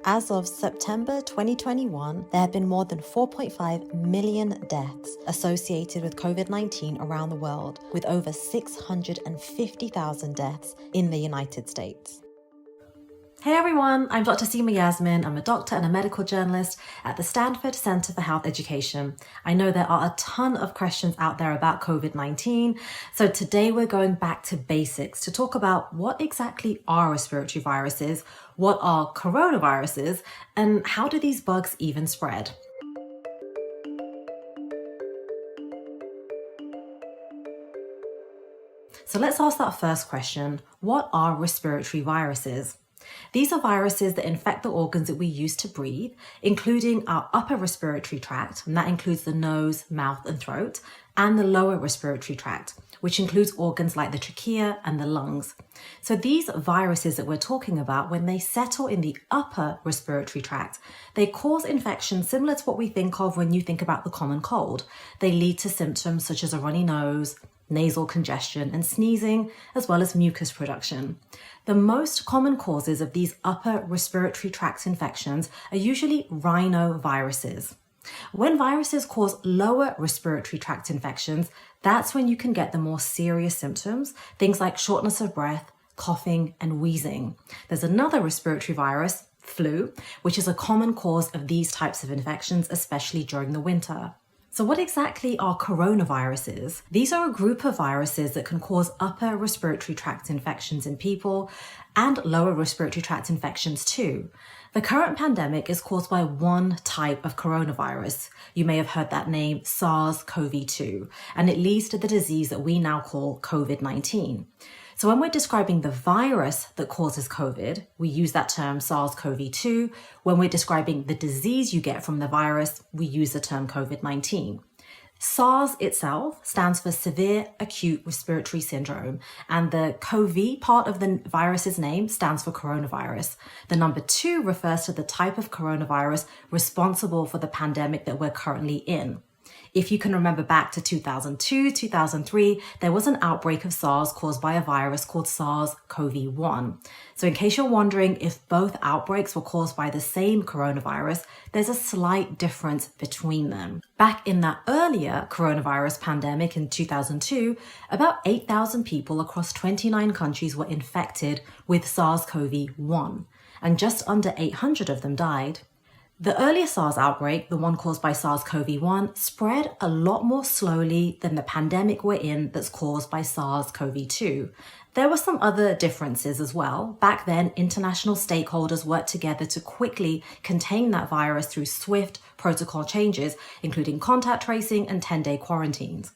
As of September 2021, there have been more than 4.5 million deaths associated with COVID-19 around the world, with over 650,000 deaths in the United States. Hey everyone, I'm Dr. Seema Yasmin. I'm a doctor and a medical journalist at the Stanford Center for Health Education. I know there are a ton of questions out there about COVID-19, so today we're going back to basics to talk about what exactly are respiratory viruses, what are coronaviruses, and how do these bugs even spread? So let's ask that first question. What are respiratory viruses? These are viruses that infect the organs that we use to breathe, including our upper respiratory tract, and that includes the nose, mouth, and throat, and the lower respiratory tract, which includes organs like the trachea and the lungs. So these viruses that we're talking about, when they settle in the upper respiratory tract, they cause infections similar to what we think of when you think about the common cold. They lead to symptoms such as a runny nose, nasal congestion, and sneezing, as well as mucus production. The most common causes of these upper respiratory tract infections are usually rhinoviruses. When viruses cause lower respiratory tract infections, that's when you can get the more serious symptoms, things like shortness of breath, coughing, and wheezing. There's another respiratory virus, flu, which is a common cause of these types of infections, especially during the winter. So what exactly are coronaviruses? These are a group of viruses that can cause upper respiratory tract infections in people and lower respiratory tract infections too. The current pandemic is caused by one type of coronavirus. You may have heard that name, SARS-CoV-2, and it leads to the disease that we now call COVID-19. So when we're describing the virus that causes COVID, we use that term SARS-CoV-2. When we're describing the disease you get from the virus, we use the term COVID-19. SARS itself stands for Severe Acute Respiratory Syndrome, and the CoV part of the virus's name stands for coronavirus. The number 2 refers to the type of coronavirus responsible for the pandemic that we're currently in. If you can remember back to 2002, 2003, there was an outbreak of SARS caused by a virus called SARS-CoV-1. So in case you're wondering if both outbreaks were caused by the same coronavirus, there's a slight difference between them. Back in that earlier coronavirus pandemic in 2002, about 8,000 people across 29 countries were infected with SARS-CoV-1, and just under 800 of them died. The earlier SARS outbreak, the one caused by SARS-CoV-1, spread a lot more slowly than the pandemic we're in that's caused by SARS-CoV-2. There were some other differences as well. Back then, international stakeholders worked together to quickly contain that virus through swift protocol changes, including contact tracing and 10-day quarantines.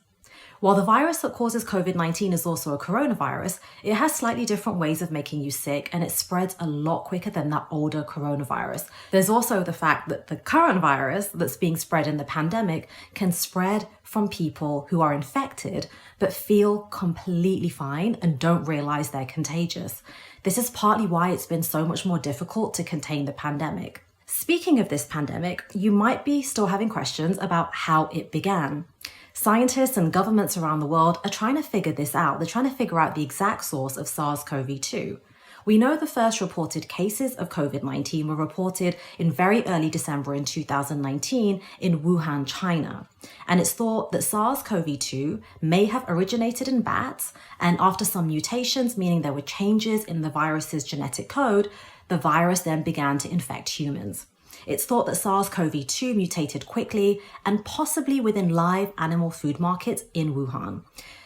While the virus that causes COVID-19 is also a coronavirus, it has slightly different ways of making you sick, and it spreads a lot quicker than that older coronavirus. There's also the fact that the current virus that's being spread in the pandemic can spread from people who are infected but feel completely fine and don't realize they're contagious. This is partly why it's been so much more difficult to contain the pandemic. Speaking of this pandemic, you might be still having questions about how it began. Scientists and governments around the world are trying to figure this out. They're trying to figure out the exact source of SARS-CoV-2. We know the first reported cases of COVID-19 were reported in very early December in 2019 in Wuhan, China. And it's thought that SARS-CoV-2 may have originated in bats, and after some mutations, meaning there were changes in the virus's genetic code, the virus then began to infect humans. It's thought that SARS-CoV-2 mutated quickly and possibly within live animal food markets in Wuhan.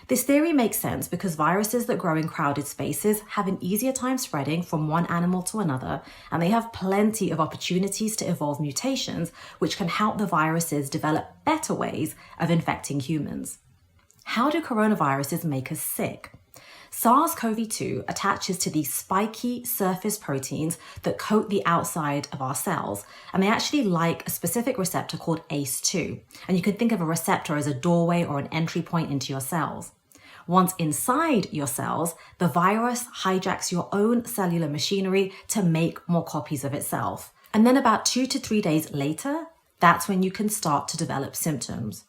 This theory makes sense because viruses that grow in crowded spaces have an easier time spreading from one animal to another, and they have plenty of opportunities to evolve mutations, which can help the viruses develop better ways of infecting humans. How do coronaviruses make us sick? SARS-CoV-2 attaches to these spiky surface proteins that coat the outside of our cells, and they actually like a specific receptor called ACE2. And you can think of a receptor as a doorway or an entry point into your cells. Once inside your cells, the virus hijacks your own cellular machinery to make more copies of itself. And then about 2 to 3 days later, that's when you can start to develop symptoms.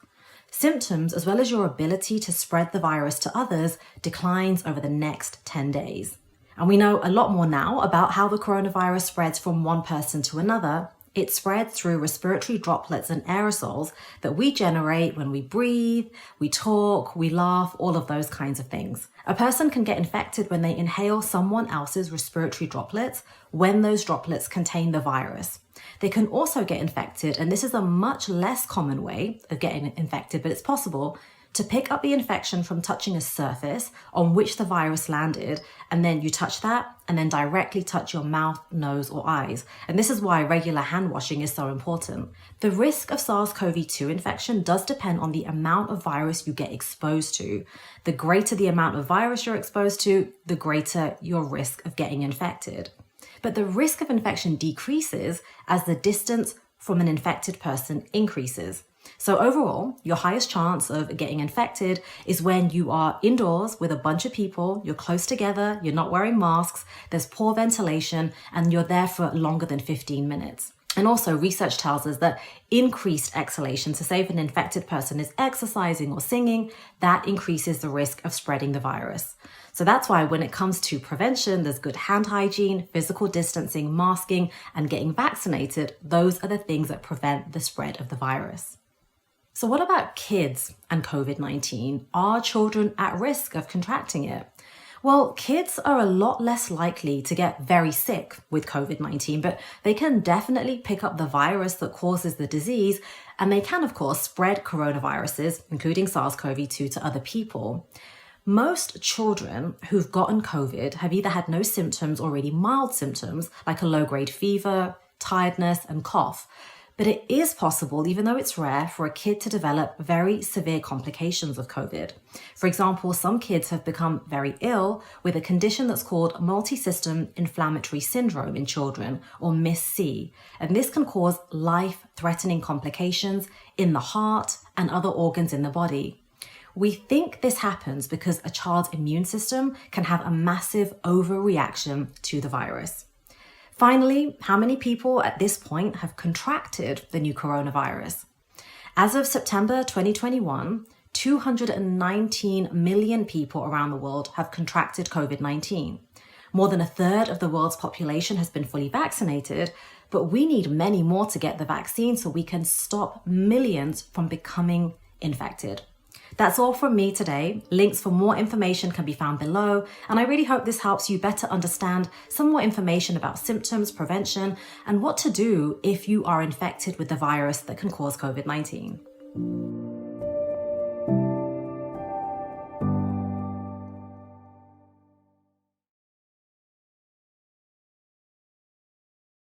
Symptoms, as well as your ability to spread the virus to others, declines over the next 10 days. And we know a lot more now about how the coronavirus spreads from one person to another. It spreads through respiratory droplets and aerosols that we generate when we breathe, we talk, we laugh, all of those kinds of things. A person can get infected when they inhale someone else's respiratory droplets when those droplets contain the virus. They can also get infected, and this is a much less common way of getting infected, but it's possible to pick up the infection from touching a surface on which the virus landed, and then you touch that and then directly touch your mouth, nose, or eyes. And this is why regular hand washing is so important. The risk of SARS-CoV-2 infection does depend on the amount of virus you get exposed to. The greater the amount of virus you're exposed to, the greater your risk of getting infected. But the risk of infection decreases as the distance from an infected person increases. So overall, your highest chance of getting infected is when you are indoors with a bunch of people, you're close together, you're not wearing masks, there's poor ventilation, and you're there for longer than 15 minutes. And also, research tells us that increased exhalation, so say if an infected person is exercising or singing, that increases the risk of spreading the virus. So that's why when it comes to prevention, there's good hand hygiene, physical distancing, masking, and getting vaccinated. Those are the things that prevent the spread of the virus. So what about kids and COVID-19? Are children at risk of contracting it? Well, kids are a lot less likely to get very sick with COVID-19, but they can definitely pick up the virus that causes the disease, and they can, of course, spread coronaviruses, including SARS-CoV-2, to other people. Most children who've gotten COVID have either had no symptoms or really mild symptoms, like a low-grade fever, tiredness, and cough. But it is possible, even though it's rare, for a kid to develop very severe complications of COVID. For example, some kids have become very ill with a condition that's called multisystem inflammatory syndrome in children, or MIS-C. And this can cause life-threatening complications in the heart and other organs in the body. We think this happens because a child's immune system can have a massive overreaction to the virus. Finally, how many people at this point have contracted the new coronavirus? As of September 2021, 219 million people around the world have contracted COVID-19. More than a third of the world's population has been fully vaccinated, but we need many more to get the vaccine so we can stop millions from becoming infected. That's all from me today. Links for more information can be found below, and I really hope this helps you better understand some more information about symptoms, prevention, and what to do if you are infected with the virus that can cause COVID-19.